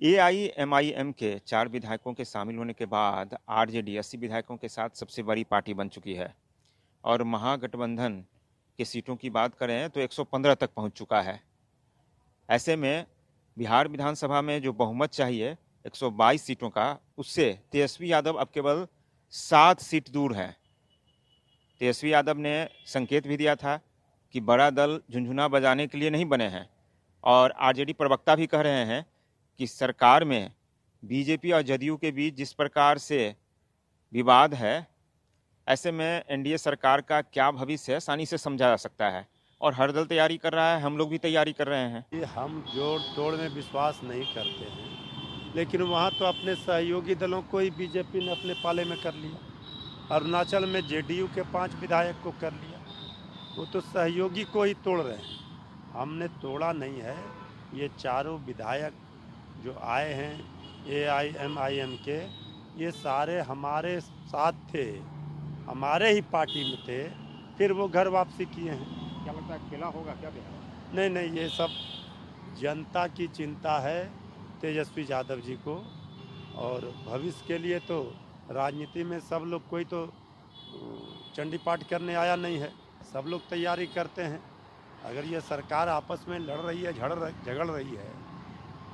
AIMIM के 4 विधायकों के शामिल होने के बाद आरजेडी 80 विधायकों के साथ सबसे बड़ी पार्टी बन चुकी है और महागठबंधन की सीटों की बात करें तो 115 तक पहुंच चुका है। ऐसे में बिहार विधानसभा में जो बहुमत चाहिए 122 सीटों का, उससे तेजस्वी यादव अब केवल 7 सीट दूर हैं। तेजस्वी यादव ने संकेत भी दिया था कि बड़ा दल झुनझुना बजाने के लिए नहीं बने हैं और आरजेडी प्रवक्ता भी कह रहे हैं कि सरकार में बीजेपी और जदयू के बीच जिस प्रकार से विवाद है, ऐसे में एनडीए सरकार का क्या भविष्य है आसानी से समझा जा सकता है और हर दल तैयारी कर रहा है, हम लोग भी तैयारी कर रहे हैं। ये हम जोड़ तोड़ में विश्वास नहीं करते हैं, लेकिन वहाँ तो अपने सहयोगी दलों को ही बीजेपी ने अपने पाले में कर लिया। अरुणाचल में जेडीयू के 5 विधायक को कर लिया। वो तो सहयोगी को ही तोड़ रहे हैं, हमने तोड़ा नहीं है। ये चारों विधायक जो आए हैं एआईएमआईएम के, ये सारे हमारे साथ थे, हमारे ही पार्टी में थे, फिर वो घर वापसी किए हैं। क्या लगता है खेला होगा क्या बिहार? नहीं, ये सब जनता की चिंता है तेजस्वी यादव जी को, और भविष्य के लिए तो राजनीति में सब लोग, कोई तो चंडी पाठ करने आया नहीं है, सब लोग तैयारी करते हैं। अगर ये सरकार आपस में लड़ रही है, झगड़ रही है,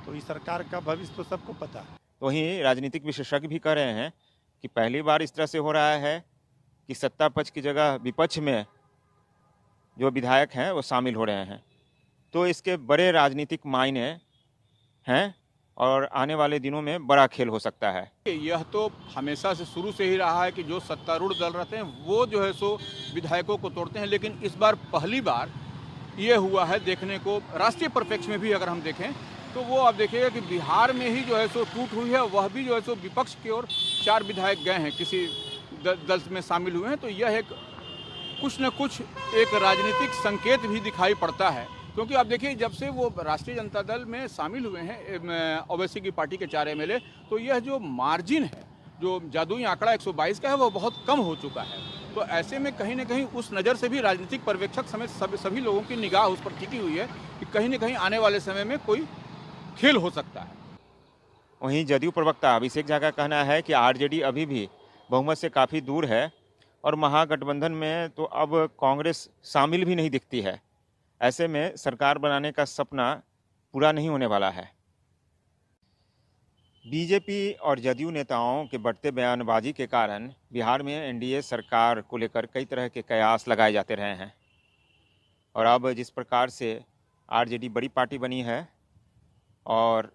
तो इस सरकार का भविष्य तो सबको पता है। वहीं राजनीतिक विशेषज्ञ भी कह रहे हैं कि पहली बार इस तरह से हो रहा है कि सत्ता पक्ष की जगह विपक्ष में जो विधायक हैं वो शामिल हो रहे हैं, तो इसके बड़े राजनीतिक मायने हैं और आने वाले दिनों में बड़ा खेल हो सकता है। यह तो हमेशा से शुरू से ही रहा है कि जो सत्तारूढ़ दल रहते हैं वो जो है सो विधायकों को तोड़ते हैं, लेकिन इस बार पहली बार ये हुआ है देखने को। राष्ट्रीय परिप्रेक्ष्य में भी अगर हम देखें तो वो आप देखिएगा कि बिहार में ही जो है सो टूट हुई है, वह भी जो है सो विपक्ष की ओर 4 विधायक गए हैं, किसी दल में शामिल हुए हैं। तो यह एक कुछ न कुछ एक राजनीतिक संकेत भी दिखाई पड़ता है, क्योंकि आप देखिए जब से वो राष्ट्रीय जनता दल में शामिल हुए हैं ओवैसी की पार्टी के 4 एमएलए, तो यह जो मार्जिन है, जो जादुई आंकड़ा 122 का है, वो बहुत कम हो चुका है। तो ऐसे में कहीं न कहीं उस नज़र से भी राजनीतिक पर्यवेक्षक समेत सभी लोगों की निगाह उस पर टिकी हुई है कि कहीं न कहीं आने वाले समय में कोई खेल हो सकता है। वहीं जदयू प्रवक्ता अभिषेक झा का कहना है कि आरजेडी अभी भी बहुमत से काफ़ी दूर है और महागठबंधन में तो अब कांग्रेस शामिल भी नहीं दिखती है। ऐसे में सरकार बनाने का सपना पूरा नहीं होने वाला है। बीजेपी और जदयू नेताओं के बढ़ते बयानबाजी के कारण बिहार में एनडीए सरकार को लेकर कई तरह के कयास लगाए जाते रहे हैं और अब जिस प्रकार से आरजेडी बड़ी पार्टी बनी है और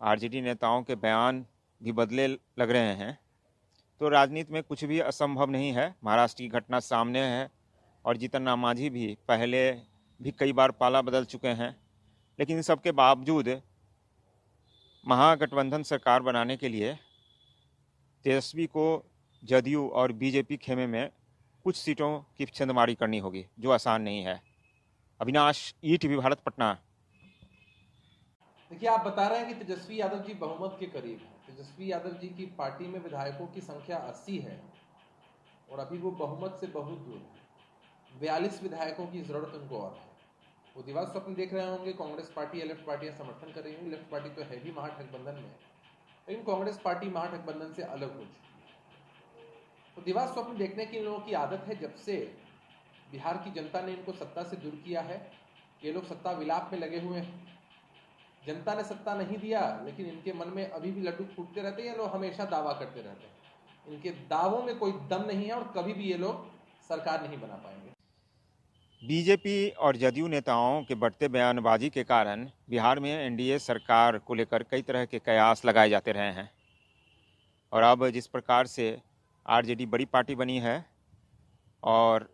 आरजेडी नेताओं के बयान भी बदले लग रहे हैं, तो राजनीति में कुछ भी असंभव नहीं है। महाराष्ट्र की घटना सामने है और जीतन राम मांझी भी पहले भी कई बार पाला बदल चुके हैं, लेकिन इन सब के बावजूद महागठबंधन सरकार बनाने के लिए तेजस्वी को जदयू और बीजेपी खेमे में कुछ सीटों की छंदमारी करनी होगी, जो आसान नहीं है। अविनाश, ईटीवी भारत, पटना। देखिए, आप बता रहे हैं कि तेजस्वी यादव जी बहुमत के करीब हैं। तेजस्वी यादव जी की पार्टी में विधायकों की संख्या 80 है और अभी वो बहुमत से बहुत दूर है। 42 विधायकों की जरूरत उनको और है। वो दिवार स्वप्न देख रहे होंगे, कांग्रेस पार्टी या लेफ्ट पार्टियां समर्थन कर रही होंगी। लेफ्ट पार्टी तो है भी महागठबंधन में, लेकिन कांग्रेस पार्टी महागठबंधन से अलग हो चुकी है। तो दीवार स्वप्न देखने की इन लोगों की आदत है। जब से बिहार की जनता ने इनको सत्ता से दूर किया है, ये लोग सत्ता विलाप में लगे हुए हैं। जनता ने सत्ता नहीं दिया, लेकिन इनके मन में अभी भी लड्डू फूटते रहते हैं। ये लोग हमेशा दावा करते रहते हैं। इनके दावों में कोई दम नहीं है और कभी भी ये लोग सरकार नहीं बना पाएंगे। बीजेपी और जदयू नेताओं के बढ़ते बयानबाजी के कारण बिहार में एनडीए सरकार को लेकर कई तरह के कयास लगाए जाते रहे हैं और अब जिस प्रकार से आरजेडी बड़ी पार्टी बनी है और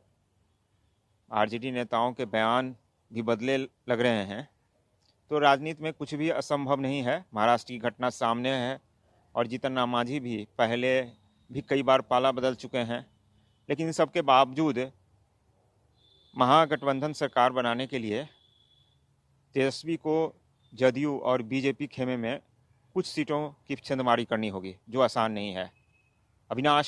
आरजेडी नेताओं के बयान भी बदले लग रहे हैं, तो राजनीति में कुछ भी असंभव नहीं है। महाराष्ट्र की घटना सामने है और जीतन राम मांझी भी पहले भी कई बार पाला बदल चुके हैं, लेकिन इन सब के बावजूद महागठबंधन सरकार बनाने के लिए तेजस्वी को जदयू और बीजेपी खेमे में कुछ सीटों की छंदमारी करनी होगी, जो आसान नहीं है। अविनाश,